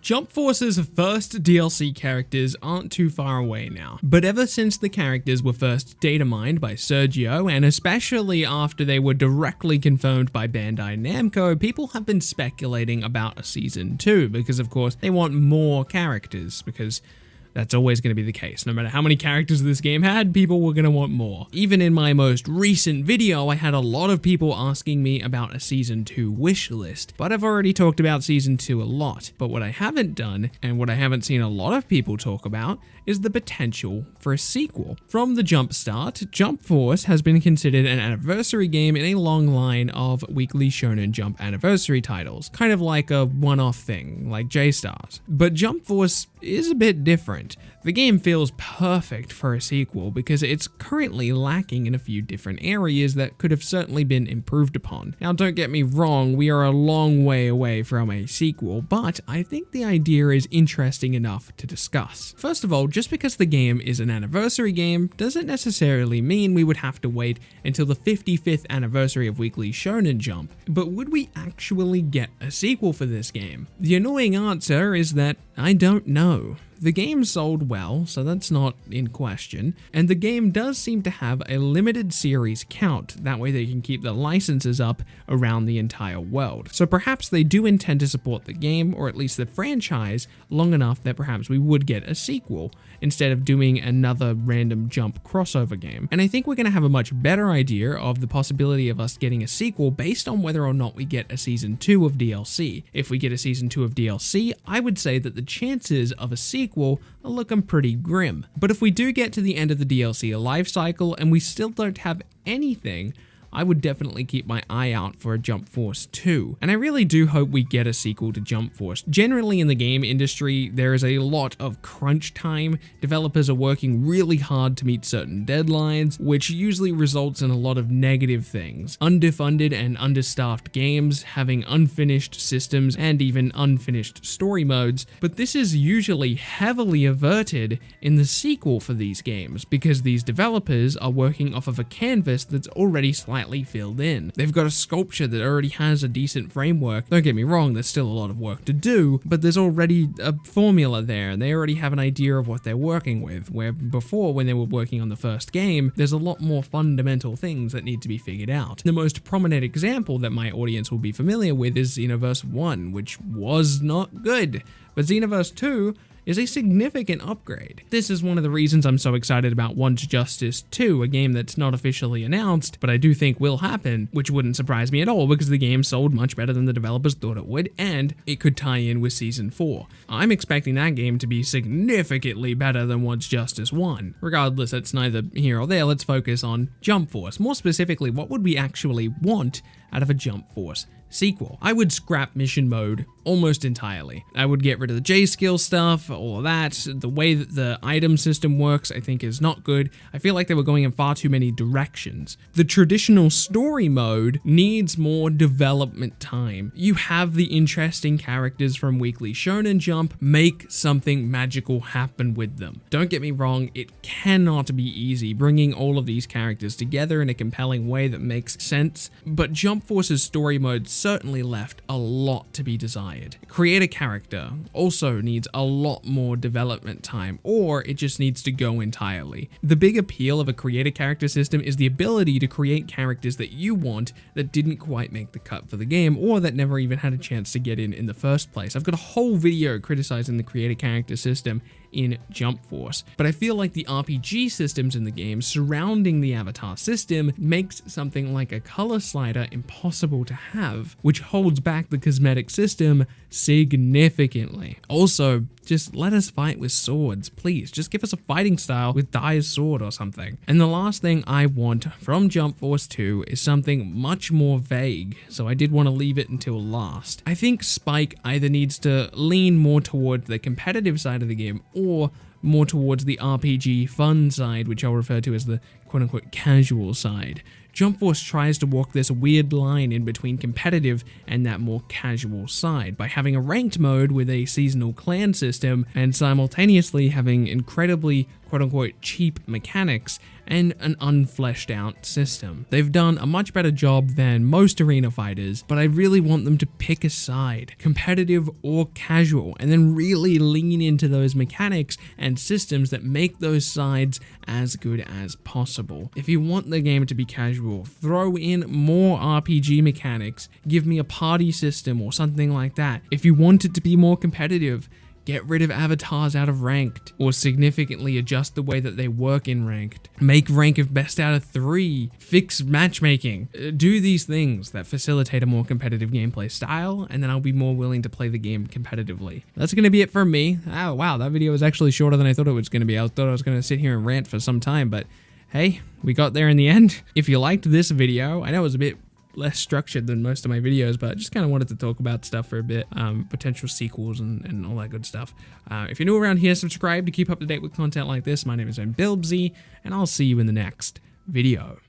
Jump Force's first DLC characters aren't too far away now, but ever since the characters were first data mined by Sergio, and especially after they were directly confirmed by Bandai Namco, people have been speculating about a Season 2, because of course they want more characters, because that's always going to be the case. No matter how many characters this game had, people were going to want more. Even in my most recent video, I had a lot of people asking me about a Season 2 wish list, but I've already talked about Season 2 a lot. But what I haven't done, and what I haven't seen a lot of people talk about, is the potential for a sequel. From the jump start, Jump Force has been considered an anniversary game in a long line of Weekly Shonen Jump anniversary titles, kind of like a one-off thing, like J-Stars. But Jump Force is a bit different. The game feels perfect for a sequel because it's currently lacking in a few different areas that could have certainly been improved upon. Now, don't get me wrong, we are a long way away from a sequel, but I think the idea is interesting enough to discuss. First of all, just because the game is an anniversary game doesn't necessarily mean we would have to wait until the 55th anniversary of Weekly Shonen Jump. But would we actually get a sequel for this game? The annoying answer is that I don't know. The game sold well, so that's not in question, and the game does seem to have a limited series count, that way they can keep the licenses up around the entire world. So perhaps they do intend to support the game, or at least the franchise, long enough that perhaps we would get a sequel, instead of doing another random Jump crossover game. And I think we're going to have a much better idea of the possibility of us getting a sequel based on whether or not we get a Season 2 of DLC. If we get a Season 2 of DLC, I would say that the chances of a sequel are looking pretty grim. But if we do get to the end of the DLC life cycle and we still don't have anything, I would definitely keep my eye out for a Jump Force 2. And I really do hope we get a sequel to Jump Force. Generally in the game industry, there is a lot of crunch time. Developers are working really hard to meet certain deadlines, which usually results in a lot of negative things. Underfunded and understaffed games, having unfinished systems, and even unfinished story modes. But this is usually heavily averted in the sequel for these games, because these developers are working off of a canvas that's already slightly filled in. They've got a sculpture that already has a decent framework. Don't get me wrong, there's still a lot of work to do, but there's already a formula there, and they already have an idea of what they're working with, where before, when they were working on the first game, there's a lot more fundamental things that need to be figured out. The most prominent example that my audience will be familiar with is Xenoverse 1, which was not good, but Xenoverse 2 is a significant upgrade. This is one of the reasons I'm so excited about Once Justice 2, a game that's not officially announced, but I do think will happen, which wouldn't surprise me at all because the game sold much better than the developers thought it would, and it could tie in with Season 4. I'm expecting that game to be significantly better than Once Justice 1. Regardless, that's neither here or there, let's focus on Jump Force. More specifically, what would we actually want out of a Jump Force sequel? I would scrap mission mode almost entirely. I would get rid of the J-skill stuff, all of that. The way that the item system works, I think, is not good. I feel like they were going in far too many directions. The traditional story mode needs more development time. You have the interesting characters from Weekly Shonen Jump, make something magical happen with them. Don't get me wrong, it cannot be easy bringing all of these characters together in a compelling way that makes sense, but Jump Force's story mode certainly left a lot to be desired. Create a character also needs a lot more development time, or it just needs to go entirely. The big appeal of a create a character system is the ability to create characters that you want that didn't quite make the cut for the game, or that never even had a chance to get in the first place. I've got a whole video criticizing the create a character system in Jump Force, but I feel like the RPG systems in the game surrounding the avatar system makes something like a color slider impossible to have, which holds back the cosmetic system significantly. Also, just let us fight with swords, please. Just give us a fighting style with Dai's sword or something. And the last thing I want from Jump Force 2 is something much more vague, so I did want to leave it until last. I think Spike either needs to lean more toward the competitive side of the game or more towards the RPG fun side, which I'll refer to as the quote-unquote casual side. Jump Force tries to walk this weird line in between competitive and that more casual side by having a ranked mode with a seasonal clan system and simultaneously having incredibly quote-unquote cheap mechanics and an unfleshed out system. They've done a much better job than most arena fighters, but I really want them to pick a side, competitive or casual, and then really lean into those mechanics and systems that make those sides as good as possible. If you want the game to be casual, throw in more RPG mechanics, give me a party system or something like that. If you want it to be more competitive, get rid of avatars out of ranked, or significantly adjust the way that they work in ranked. Make rank of best out of 3, fix matchmaking. Do these things that facilitate a more competitive gameplay style, and then I'll be more willing to play the game competitively. That's gonna be it for me. Oh wow, that video was actually shorter than I thought it was gonna be. I thought I was gonna sit here and rant for some time, but hey, we got there in the end. If you liked this video, I know it was a bit less structured than most of my videos, but I just kind of wanted to talk about stuff for a bit, potential sequels and all that good stuff. If you're new around here, subscribe to keep up to date with content like this. My name is Ben Bilbzy, and I'll see you in the next video.